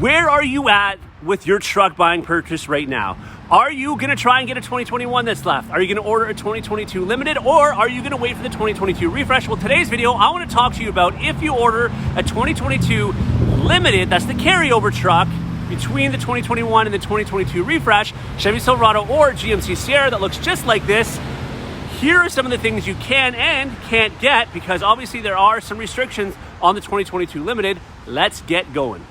Where are you at with your truck buying purchase right now? Are you gonna try and get a 2021 that's left? Are you gonna order a 2022 Limited, or are you gonna wait for the 2022 refresh? Well, today's video, I wanna talk to you about if you order a 2022 Limited, that's the carryover truck, between the 2021 and the 2022 refresh, Chevy Silverado or GMC Sierra that looks just like this. Here are some of the things you can and can't get, because obviously there are some restrictions on the 2022 Limited. Let's get going.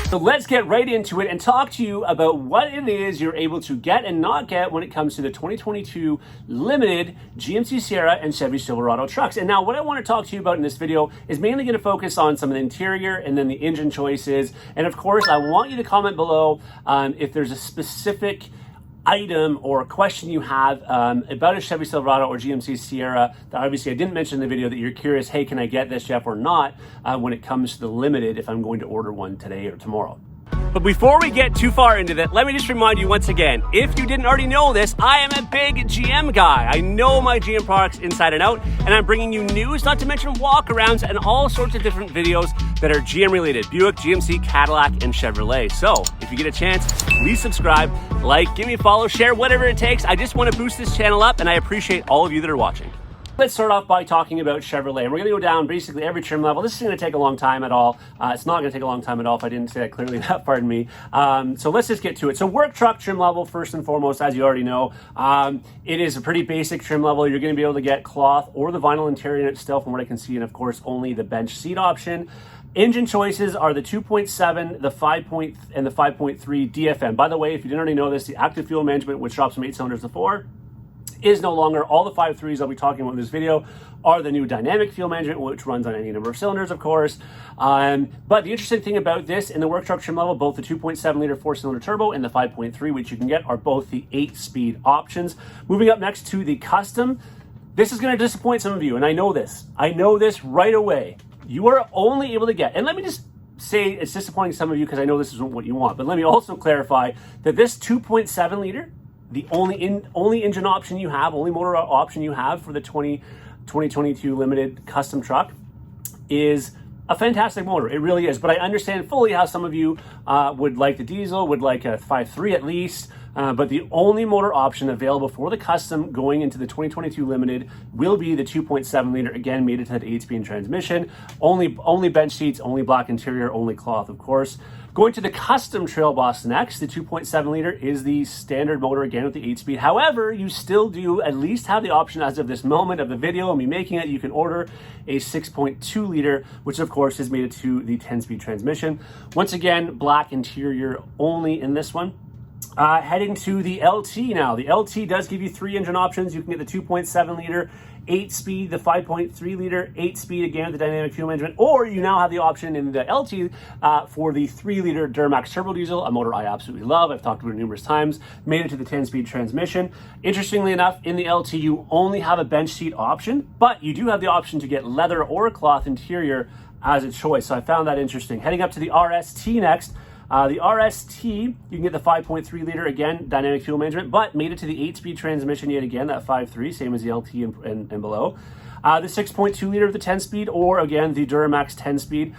So let's get right into it and talk to you about what it is you're able to get and not get when it comes to the 2022 Limited GMC Sierra and Chevy Silverado trucks. And now what I want to talk to you about in this video is mainly going to focus on some of the interior and then the engine choices. And of course, I want you to comment below if there's a specific item or a question you have about a Chevy Silverado or GMC Sierra that obviously I didn't mention in the video that you're curious, hey, can I get this, Jeff, or not, when it comes to the Limited if I'm going to order one today or tomorrow. But before we get too far into that, let me just remind you once again, if you didn't already know this, I am a big GM guy. I know my GM products inside and out, and I'm bringing you news, not to mention walkarounds and all sorts of different videos that are GM related: Buick, GMC, Cadillac, and Chevrolet. So if you get a chance, please subscribe, like, give me a follow, share, whatever it takes. I just want to boost this channel up, and I appreciate all of you that are watching. Let's start off by talking about Chevrolet. We're going to go down basically every trim level. This is going to take a long time at all. It's not going to take a long time at all if I didn't say that clearly, pardon me. So let's just get to it. So work truck trim level, first and foremost, as you already know. It is a pretty basic trim level. You're going to be able to get cloth or the vinyl interior in it still, from what I can see, and of course only the bench seat option. Engine choices are the 2.7, the 5. And the 5.3 DFM. By the way, if you didn't already know this, the active fuel management, which drops from 8 cylinders to 4, is no longer. All the 5.3s I'll be talking about in this video are the new dynamic fuel management, which runs on any number of cylinders, of course. But the interesting thing about this, in the work truck trim level, both the 2.7 liter 4-cylinder turbo and the 5.3, which you can get, are both the 8-speed options. Moving up next to the custom, this is going to disappoint some of you, and I know this. I know this right away. You are only able to get, and let me just say it's disappointing some of you because I know this isn't what you want, but let me also clarify that this 2.7 liter, the only engine option you have, only motor option you have for the 2022 Limited custom truck, is a fantastic motor. It really is. But I understand fully how some of you would like the diesel, would like a 5.3 at least. But the only motor option available for the custom going into the 2022 Limited will be the 2.7 liter, again, mated to that 8-speed transmission. Only bench seats, only black interior, only cloth, of course. Going to the custom Trail Boss next, the 2.7 liter is the standard motor, again, with the 8-speed. However, you still do at least have the option, as of this moment of the video and me making it, you can order a 6.2 liter, which of course is mated to the 10-speed transmission. Once again, black interior only in this one. Heading to the LT now. The LT does give you 3 engine options. You can get the 2.7 liter 8-speed, the 5.3 liter 8-speed, again with the dynamic fuel management, or you now have the option in the LT for the 3 liter Duramax turbo diesel, a motor I absolutely love. I've talked about it numerous times, made it to the 10-speed transmission. Interestingly enough, in the LT you only have a bench seat option, but you do have the option to get leather or a cloth interior as a choice. So I found that interesting. Heading up to the RST next. The RST, you can get the 5.3 liter, again, dynamic fuel management, but made it to the 8-speed transmission yet again, that 5.3, same as the LT and below. The 6.2 liter of the 10-speed, or again, the Duramax 10-speed.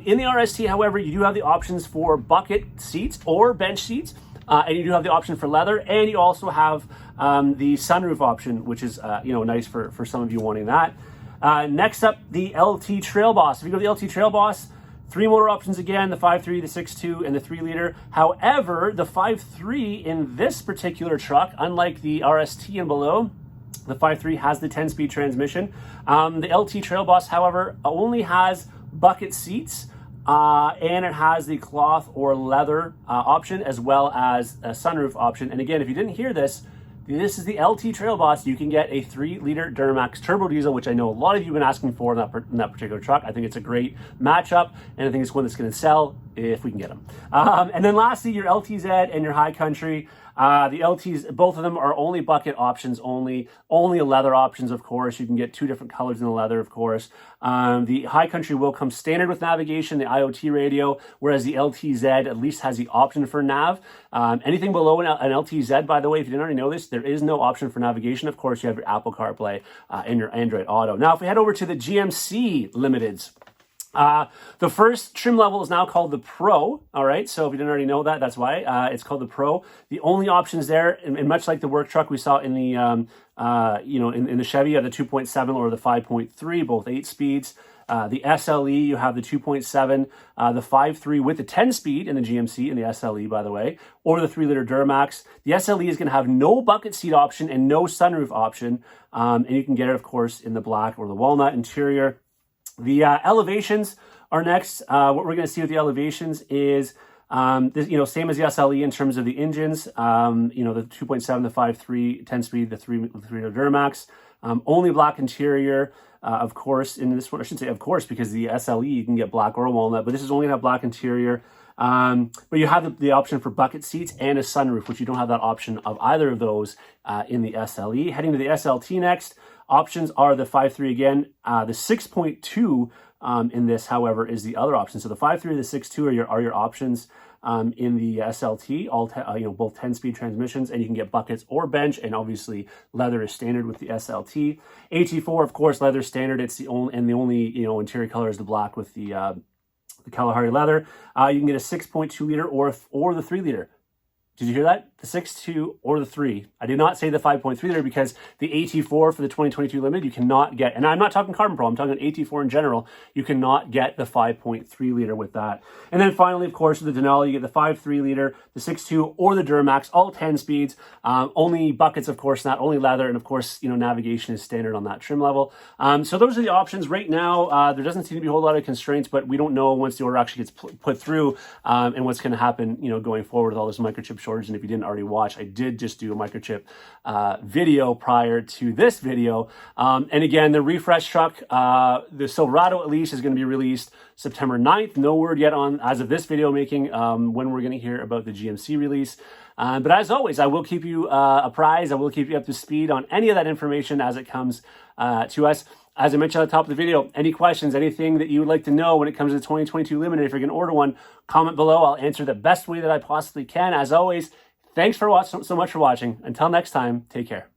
In the RST, however, you do have the options for bucket seats or bench seats, and you do have the option for leather, and you also have the sunroof option, which is nice for some of you wanting that. Next up, the LT Trail Boss. If you go to the LT Trail Boss, 3 motor options again, the 5.3, the 6.2, and the 3 liter. However, the 5.3 in this particular truck, unlike the RST and below, the 5.3 has the 10-speed transmission. The LT Trail Boss, however, only has bucket seats, and it has the cloth or leather option, as well as a sunroof option. And again, if you didn't hear this, this is the LT Trail Boss. You can get a 3 liter Duramax turbo diesel, which I know a lot of you have been asking for in that particular truck. I think it's a great matchup, and I think it's one that's going to sell if we can get them. And then lastly, your LTZ and your High Country. The LTs, both of them are only bucket options, only leather options, of course. You can get two different colors in the leather, of course. The High Country will come standard with navigation, the IoT radio, whereas the LTZ at least has the option for nav. Anything below an LTZ, by the way, if you didn't already know this, there is no option for navigation. Of course, you have your Apple CarPlay and your Android Auto. Now, if we head over to the GMC Limiteds, the first trim level is now called the Pro. All right. So if you didn't already know that, that's why it's called the Pro. The only options there, and much like the work truck we saw in the, in the Chevy, you have the 2.7 or the 5.3, both 8 speeds. The SLE, you have the 2.7, the 5.3 with the 10 speed in the GMC and the SLE, by the way, or the 3-liter Duramax. The SLE is going to have no bucket seat option and no sunroof option. And you can get it, of course, in the black or the walnut interior. The elevations are next. What we're going to see with the elevations is, same as the SLE in terms of the engines, the 2.7, the 5.3, 10-speed, the 3-liter Duramax. Only black interior, of course. In this one, I should say, of course, because the SLE, you can get black or walnut, but this is only going to have black interior. But you have the option for bucket seats and a sunroof, which you don't have that option of either of those in the SLE. Heading to the SLT next. Options are the 5.3 again. The 6.2 in this, however, is the other option. So the 5.3 and the 6.2 are your options in the SLT, both 10-speed transmissions, and you can get buckets or bench, and obviously leather is standard with the SLT. AT4, of course, leather standard. It's the only interior color is the black with the Kalahari leather. You can get a 6.2 liter or the 3-liter. Did you hear that? The 6.2 or the 3. I did not say the 5.3 liter because the AT4 for the 2022 Limited, you cannot get, and I'm not talking Carbon Pro, I'm talking AT4 in general, you cannot get the 5.3 liter with that. And then finally, of course, with the Denali, you get the 5.3 liter, the 6.2 or the Duramax, all 10 speeds, only buckets, of course, not only leather, and of course, navigation is standard on that trim level. So those are the options right now. There doesn't seem to be a whole lot of constraints, but we don't know once the order actually gets put through and what's going to happen, going forward with all this microchip shortage. And if you didn't already watch, I did just do a microchip video prior to this video. And again, the refresh truck, the Silverado at least, is going to be released September 9th. No word yet on, as of this video making, when we're going to hear about the GMC release. But as always, I will keep you apprised. I will keep you up to speed on any of that information as it comes to us. As I mentioned at the top of the video, any questions, anything that you would like to know when it comes to the 2022 Limited, if you're going to order one, comment below. I'll answer the best way that I possibly can. As always, thanks so much for watching. Until next time, take care.